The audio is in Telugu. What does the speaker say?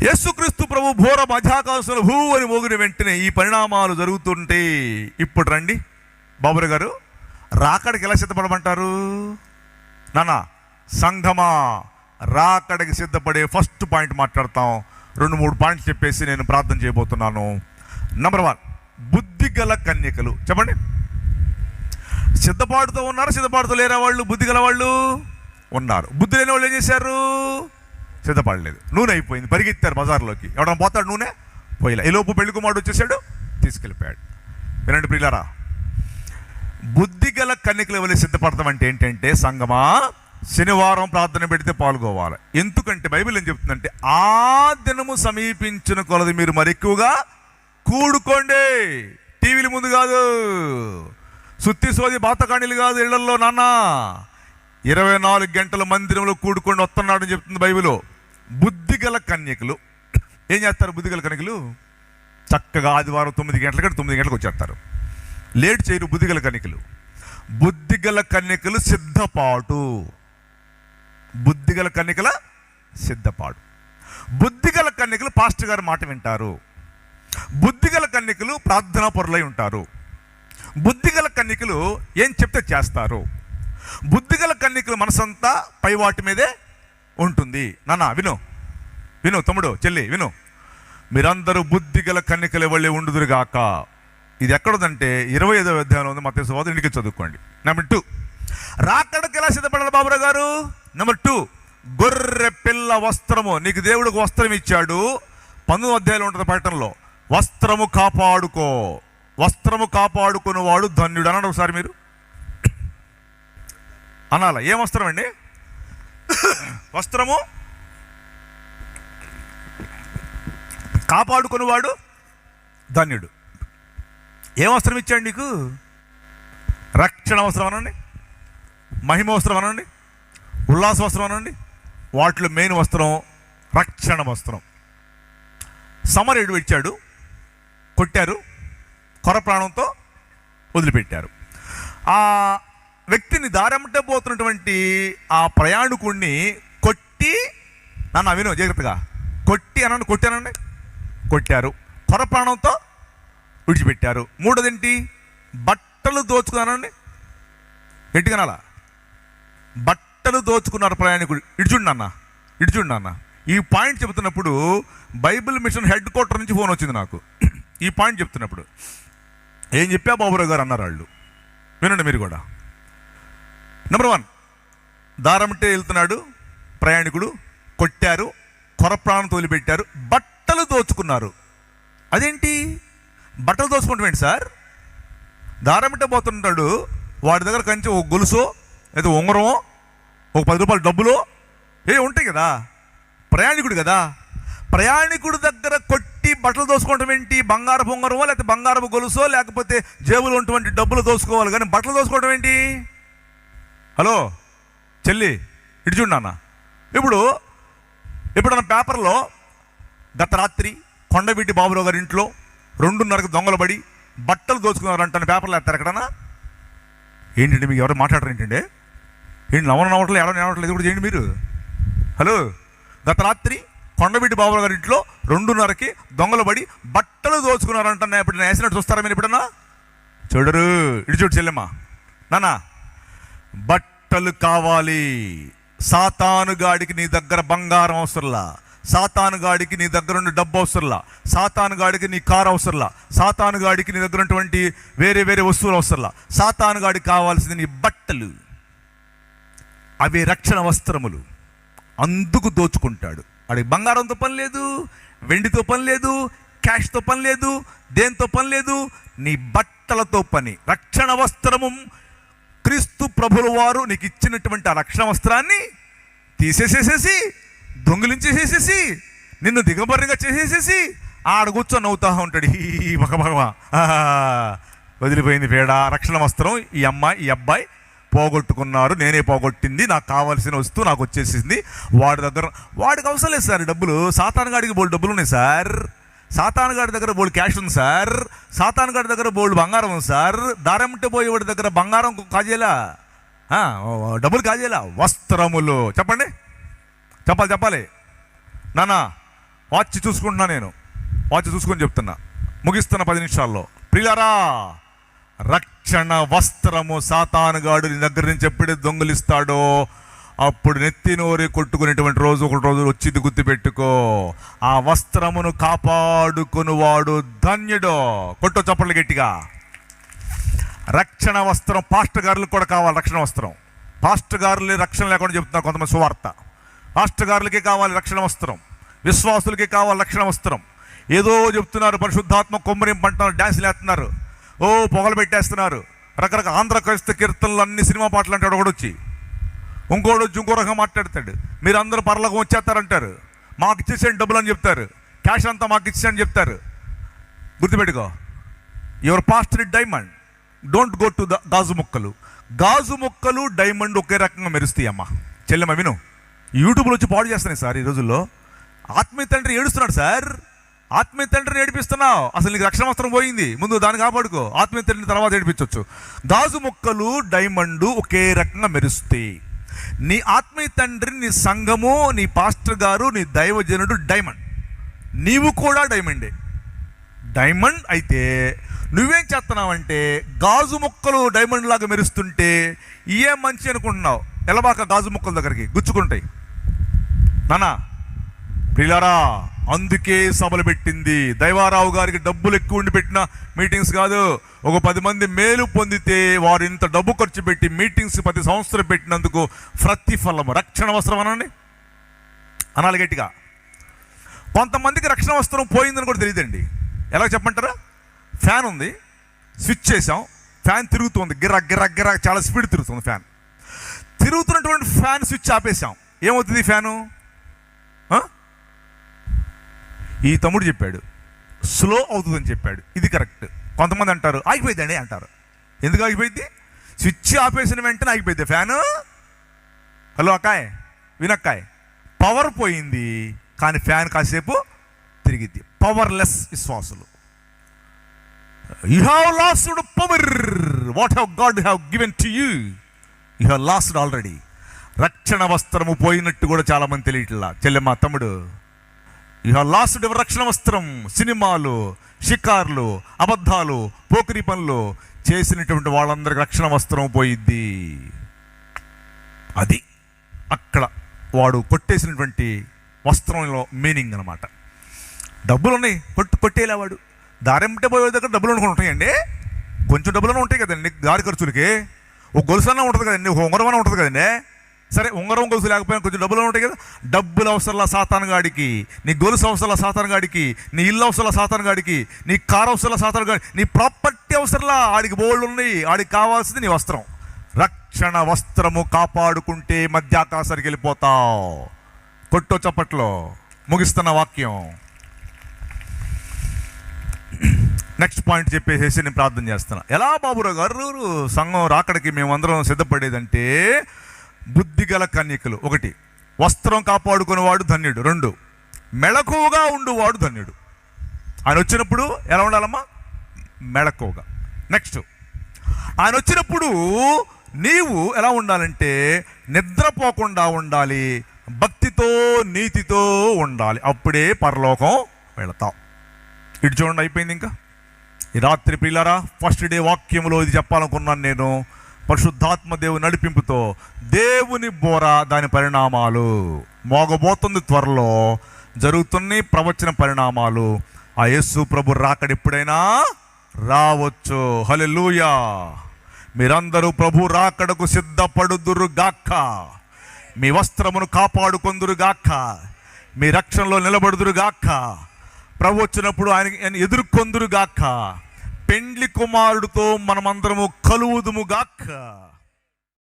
యేసుక్రీస్తు ప్రభు ఘోర మధ్యాకాశంలో భూ అని మోగిన వెంటనే ఈ పరిణామాలు జరుగుతుంటే ఇప్పుడు రండి బాబురావు గారు, రాకడికి ఎలా సిద్ధపడమంటారు? నానా సంఘమా, రాకడికి సిద్ధపడే ఫస్ట్ పాయింట్ మాట్లాడతాం. 2-3 పాయింట్స్ చెప్పేసి నేను ప్రార్థన చేయబోతున్నాను. నంబర్ 1, బుద్ధిగల కన్యకలు. చెప్పండి, సిద్ధపాటుతో ఉన్నారు, సిద్ధపాటుతో లేరా వాళ్ళు? బుద్ధిగల వాళ్ళు ఉన్నారు. బుద్ధి లేని వాళ్ళు ఏం చేశారు? సిద్ధపడలేదు. నూనె అయిపోయింది, పరిగెత్తారు బజార్లోకి. ఎవడన్నా పోతాడు? నూనె పోయిలా. ఈ లోపు పెళ్లి కుమారుడు వచ్చేసాడు, తీసుకెళ్ళిపోయాడు. వినండి ప్రియులారా, బుద్ధిగల కన్యకల వల్ల సిద్ధపడతాం అంటే ఏంటంటే, సంగమా శనివారం ప్రార్థన పెడితే పాల్గొవాలి. ఎందుకంటే బైబిల్ ఏం చెప్తుందంటే, ఆ దినము సమీపించిన కొలది మీరు మరి ఎక్కువగా కూడుకోండి. టీవీల ముందు కాదు, సుత్తి సోది బాతకాణీలు కాదు, ఇళ్లలో నాన్న 24 గంటల మందిరంలో కూడుకొని వస్తున్నాడని చెప్తుంది బైబిల్. బుద్ధిగల కన్యకలు ఏం చేస్తారు? బుద్ధిగల కన్యకలు చక్కగా ఆదివారం 9 గంటలకు వచ్చేస్తారు. లేట్ చేయరు బుద్ధిగల కన్యకలు. బుద్ధిగల కన్యకలు సిద్ధపాటు. బుద్ధిగల కన్యకల సిద్ధపాటు. బుద్ధిగల కన్యకలు పాస్టర్ గారి మాట వింటారు. బుద్ధిగల కన్యకలు ప్రార్థనా పరులై ఉంటారు. బుద్ధిగల కన్యకలు ఏం చెప్తే చేస్తారు. బుద్ధిగల కన్యకలు మనసంతా పై వాటి మీదే ఉంటుంది. నాన్న విను, విను తమ్ముడు, చెల్లి విను, మీరందరూ బుద్ధిగల కన్యకలు వల్లే ఉండుదురుగాక. ఇది ఎక్కడుందంటే 25వ అధ్యాయంలో ఉంది. మత్తయి సువార్త, ఇంటికి చదువుకోండి. నెంబర్ 2, రాకడకి ఎలా సిద్ధపడాలి బాబురావు గారు? నెంబర్ 2, గొర్రె పిల్ల వస్త్రము. నీకు దేవుడికి వస్త్రం ఇచ్చాడు. 19వ అధ్యాయంలో ఉంటుంది ప్రకటనలో, వస్త్రము కాపాడుకో, వస్త్రము కాపాడుకుని వాడు ధన్యుడు అన్నాడు. ఒకసారి మీరు అనాల. ఏం వస్త్రం అండి? వస్త్రము కాపాడుకునేవాడు ధన్యుడు. ఏం వస్త్రం ఇచ్చాడు నీకు? రక్షణ వస్త్రం అనండి, మహిమ వస్త్రం అనండి, ఉల్లాస వస్త్రం అనండి. వాటిలో మెయిన్ వస్త్రం రక్షణ వస్త్రం. సమరయుడు ఇచ్చాడు, కొట్టారు, కొర ప్రాణంతో వదిలిపెట్టారు. ఆ వ్యక్తిని దారెమ్మటే పోతున్నటువంటి ఆ ప్రయాణికుడిని కొట్టి, నన్ను విను జాగ్రత్తగా, కొట్టి అనండి, కొట్టానండి, కొట్టారు, కొర ప్రాణంతో విడిచిపెట్టారు. మూడోదేంటి? బట్టలు దోచుకున్నానండి, గట్టిగానాలా, బట్టలు దోచుకున్నారు ప్రయాణికుడు. ఇడిచుండి నాన్న. ఈ పాయింట్ చెబుతున్నప్పుడు బైబిల్ మిషన్ హెడ్ క్వార్టర్ నుంచి ఫోన్ వచ్చింది నాకు. ఈ పాయింట్ చెప్తున్నప్పుడు ఏం చెప్పా బాబురావు గారు అన్నారు వాళ్ళు. వినండి మీరు కూడా. నెంబర్ 1, దారమిట్టే వెళ్తున్నాడు ప్రయాణికుడు, కొట్టారు, కొర ప్రాణం తోలిపెట్టారు, బట్టలు దోచుకున్నారు. అదేంటి బట్టలు దోచుకుంటాం ఏంటి సార్? దారమిట్టే పోతుంటాడు, వాడి దగ్గర కంచి ఒక గొలుసో లేదా ఉంగరమో ఒక 10 రూపాయల డబ్బులు ఉంటాయి కదా, ప్రయాణికుడు కదా. ప్రయాణికుడి దగ్గర కొట్టి బట్టలు దోసుకోవటం ఏంటి? బంగారపు ఉంగరమో లేకపోతే బంగారపు గొలుసో లేకపోతే జేబులో ఉన్నటువంటి డబ్బులు దోసుకోవాలి, కానీ బట్టలు దోసుకోవడం ఏంటి? హలో చెల్లి, ఇటు చూడు నాన్న. ఇప్పుడు ఎప్పుడన్నా పేపర్లో గత రాత్రి కొండవీటి బాబురావు గారి ఇంట్లో 2:30కి దొంగలు పడి బట్టలు దోచుకున్నారంటే పేపర్లో వేస్తారు ఎక్కడన్నా? ఏంటంటే మీకు ఎవరు మాట్లాడరు ఏంటంటే? ఏంటి నవ్వట్లేదు, ఎవరు కూడా చేయండి మీరు. హలో, గత రాత్రి కొండవీటి బాబురావు గారి ఇంట్లో 2:30కి దొంగలు పడి బట్టలు దోచుకున్నారంటున్నా. ఎప్పుడైనా వేసినట్టు చూస్తారా మీరు? ఎప్పుడన్నా చూడరు. ఇటు చూడు చెల్లెమ్మ, నాన్న, బట్టలు కావాలి. సాతానుగాడికి నీ దగ్గర బంగారం అవసరంలా, సాతానుగాడికి నీ దగ్గర ఉన్న డబ్బు అవసరంలా, సాతానుగాడికి నీ కారు అవసరంలా, సాతానుగాడికి నీ దగ్గర ఉన్నటువంటి వేరే వేరే వస్తువులు అవసరంలా. సాతానుగాడికి కావాల్సింది నీ బట్టలు. అవి రక్షణ వస్త్రములు. అందుకు దోచుకుంటాడు. వాడికి బంగారంతో పని లేదు, వెండితో పని లేదు, క్యాష్తో పని లేదు, దేంతో పని లేదు, నీ బట్టలతో పని. రక్షణ వస్త్రము క్రీస్తు ప్రభుల వారు నీకు ఇచ్చినటువంటి ఆ రక్షణ వస్త్రాన్ని తీసేసేసేసి, దొంగిలించేసేసేసి, నిన్ను దిగబర్రిగా చేసేసేసి ఆడ కూర్చొని నవ్వుతా ఉంటాడు. ఈ భగభగవా వదిలిపోయింది పేడ. రక్షణ వస్త్రం ఈ అమ్మాయి ఈ అబ్బాయి పోగొట్టుకున్నారు, నేనే పోగొట్టింది, నాకు కావాల్సిన వస్తువు నాకు వచ్చేసింది. వాడి దగ్గర వాడికి అవసరం లేదు సార్ డబ్బులు. సాతానుగాడికి బోల్డ్ డబ్బులు ఉన్నాయి సార్, సాతానుగాడి దగ్గర బోల్డ్ క్యాష్ ఉంది సార్, సాతానుగాడి దగ్గర బోల్డ్ బంగారం ఉంది సార్. దారమిట్టే పోయేవాడి దగ్గర బంగారం కాజేలా, డబ్బులు కాజేలా. వస్త్రములు చెప్పండి, చెప్పాలి నాన్న. వాచ్ చూసుకుంటున్నా, నేను వాచ్ చూసుకొని చెప్తున్నా, ముగిస్తున్న 10 నిమిషాల్లో. ప్రియులారా, రక్షణ వస్త్రము సాతానుగాడు నీ దగ్గర నుంచి ఎప్పుడే దొంగిలిస్తాడో అప్పుడు నెత్తి నోరి కొట్టుకునేటువంటి రోజు ఒకటి రోజు వచ్చింది, గుర్తుపెట్టుకో. ఆ వస్త్రమును కాపాడుకునివాడు ధన్యుడో. కొట్టు చప్పట్లు గట్టిగా. రక్షణ వస్త్రం పాస్టర్ గారులకు కూడా కావాలి. రక్షణ వస్త్రం పాస్టర్ గారులే రక్షణ లేకుండా చెప్తున్నారు కొంతమంది సువార్త. పాస్టర్ గారులకే కావాలి రక్షణ వస్త్రం, విశ్వాసులకే కావాలి రక్షణ వస్త్రం. ఏదో చెప్తున్నారు, పరిశుద్ధాత్మ కొమ్మరింపు అంటున్నారు, డ్యాన్సులు వేస్తున్నారు, ఓ పొగలు పెట్టేస్తున్నారు, రకరకాల ఆంధ్ర క్రైస్తవ కీర్తనలు అన్ని సినిమా పాటలు అంటాడు ఒకడు వచ్చి, ఇంకోడు వచ్చి ఇంకో రకంగా మాట్లాడతాడు. మీరు అందరూ పరలోకం వచ్చేస్తారంటారు, మాకు ఇచ్చేసేయండి డబ్బులు అని చెప్తారు, క్యాష్ అంతా మాకు ఇచ్చేసేయండి చెప్తారు. గుర్తుపెట్టుకో, your pastor is diamond, don't go to the గాజు ముక్కలు. గాజు ముక్కలు డైమండ్ ఒకే రకంగా మెరుస్తాయి అమ్మా. చెల్లెమ్మ విను, యూట్యూబ్లో వచ్చి పాడు చేస్తున్నాయి సార్ ఈ రోజుల్లో. ఆత్మీయ తండ్రి ఏడుస్తున్నాడు సార్, ఆత్మీయ తండ్రిని ఏడిపిస్తున్నావు, అసలు నీకు రక్షణ వస్త్రం పోయింది, ముందు దాన్ని కాపాడుకో, ఆత్మీయ తండ్రిని తర్వాత ఏడిపించవచ్చు. గాజు ముక్కలు డైమండ్ ఒకే రకంగా మెరుస్తాయి. నీ ఆత్మీయ తండ్రి, నీ సంఘము, నీ పాస్టర్ గారు, నీ దైవజనుడు డైమండ్, నీవు కూడా డైమండే. డైమండ్ అయితే నువ్వేం చేస్తున్నావంటే గాజు ముక్కలు డైమండ్ లాగా మెరుస్తుంటే ఏ మంచి అనుకుంటున్నావు. ఎలబాక గాజు ముక్కల దగ్గరికి గుచ్చుకుంటాయి నానా. ప్రియులారా, అందుకే సభలు పెట్టింది. దైవారావు గారికి డబ్బులు ఎక్కువ ఉండి పెట్టిన మీటింగ్స్ కాదు. ఒక 10 మంది మేలు పొందితే వారు ఇంత డబ్బు ఖర్చు పెట్టి మీటింగ్స్ 10 సంవత్సరాలు పెట్టినందుకు ప్రతిఫలము రక్షణ వస్త్రం అనండి అనాలి గట్టిగా. కొంతమందికి రక్షణ వస్త్రం పోయిందని కూడా తెలియదండి. ఎలా చెప్పంటారా? ఫ్యాన్ ఉంది, స్విచ్ చేసాం, ఫ్యాన్ తిరుగుతుంది, గిర్రా గిర్రా గిర్రా, చాలా స్పీడ్ తిరుగుతుంది ఫ్యాన్. తిరుగుతున్నటువంటి ఫ్యాన్ స్విచ్ ఆపేసాం, ఏమవుతుంది ఫ్యాను? ఈ తమ్ముడు చెప్పాడు స్లో అవుతుందని చెప్పాడు, ఇది కరెక్ట్. కొంతమంది అంటారు ఆగిపోయిందండి అంటారు. ఎందుకు ఆగిపోయింది? స్విచ్ ఆపేసిన వెంటనే ఆగిపోయింది ఫ్యాను. హలో అక్కాయ్, వినక్కాయ్, పవర్ పోయింది కానీ ఫ్యాన్ కాసేపు తిరిగిద్ది. పవర్లెస్ విశ్వాసులు. You have లాస్డ్ power, what have God have given to you, you have లాస్డ్ already. రక్షణ వస్త్రము పోయినట్టు కూడా చాలా మంది తెలియట్లా. చెల్లెమ్మ, తమ్ముడు, యు హ్యావ్ లాస్డ్ యువర్ రక్షణ వస్త్రం. సినిమాలు, షికార్లు, అబద్ధాలు, పోకిరి పనులు చేసినటువంటి వాళ్ళందరికీ రక్షణ వస్త్రం పోయిద్ది. అది అక్కడ వాడు కొట్టేసినటువంటి వస్త్రంలో మీనింగ్ అనమాట. డబ్బులు ఉన్నాయి, కొట్టేలా వాడు దారెంటే పోయే దగ్గర డబ్బులు అనుకుని ఉంటాయండి. కొంచెం డబ్బులనే ఉంటాయి కదండి దారి ఖర్చులకి. ఒక గొలుసన్నా ఉంటుంది కదండి, ఒక ఉంగరం అన్న ఉంటుంది కదండి. సరే, ఉంగరం గొలుసు లేకపోయినా కొంచెం డబ్బులు ఉంటాయి కదా. డబ్బులు అవసరంలా సాతానుగాడికి, నీ గొలుసు అవసరంలా సాతానుగాడికి, నీ ఇల్లు అవసరంలా సాతానుగాడికి, నీ కారు అవసరంలా సాతానుగాడి, నీ ప్రాపర్టీ అవసరంలా ఆడికి బోళ్ళు ఉన్నాయి. ఆడికి కావాల్సింది నీ వస్త్రం. రక్షణ వస్త్రము కాపాడుకుంటే మధ్యాకాశానికి వెళ్ళిపోతావు. కొట్టో చప్పట్లో. ముగిస్తున్న వాక్యం. నెక్స్ట్ పాయింట్ చెప్పేసేసి నేను ప్రార్థన చేస్తున్నా. ఎలా బాబురావు గారు సంఘం రాకడికి మేమందరం సిద్ధపడేదంటే, బుద్ధిగల కన్యకలు 1, వస్త్రం కాపాడుకునేవాడు ధన్యుడు. 2, మెళకువగా ఉండువాడు ధన్యుడు. ఆయన వచ్చినప్పుడు ఎలా ఉండాలమ్మా? మెళకువగా. నెక్స్ట్, ఆయన వచ్చినప్పుడు నీవు ఎలా ఉండాలంటే నిద్రపోకుండా ఉండాలి, భక్తితో నీతితో ఉండాలి. అప్పుడే పరలోకం వెళతావు. ఇటు చూడండి, అయిపోయింది. ఇంకా ఈ రాత్రి ప్రియులారా, ఫస్ట్ డే వాక్యంలో ఇది చెప్పాలనుకున్నాను నేను. పరిశుద్ధాత్మ దేవుని నడిపింపుతో దేవుని బోర, దాని పరిణామాలు మోగబోతుంది. త్వరలో జరుగుతున్న ప్రవచన పరిణామాలు. ఆ యేసు ప్రభు రాకడ ఎప్పుడైనా రావచ్చు. హల్లెలూయా. మీరందరూ ప్రభు రాకడకు సిద్ధపడుదురు గాక, మీ వస్త్రమును కాపాడుకొందురు గాక, మీ రక్షణలో నిలబడుదురు గాక, ప్రభు వచ్చినప్పుడు ఆయన ఎదుర్కొందురు గాక, పెండ్లి కుమారుడితో మనమందరము కలువుదుము గాక.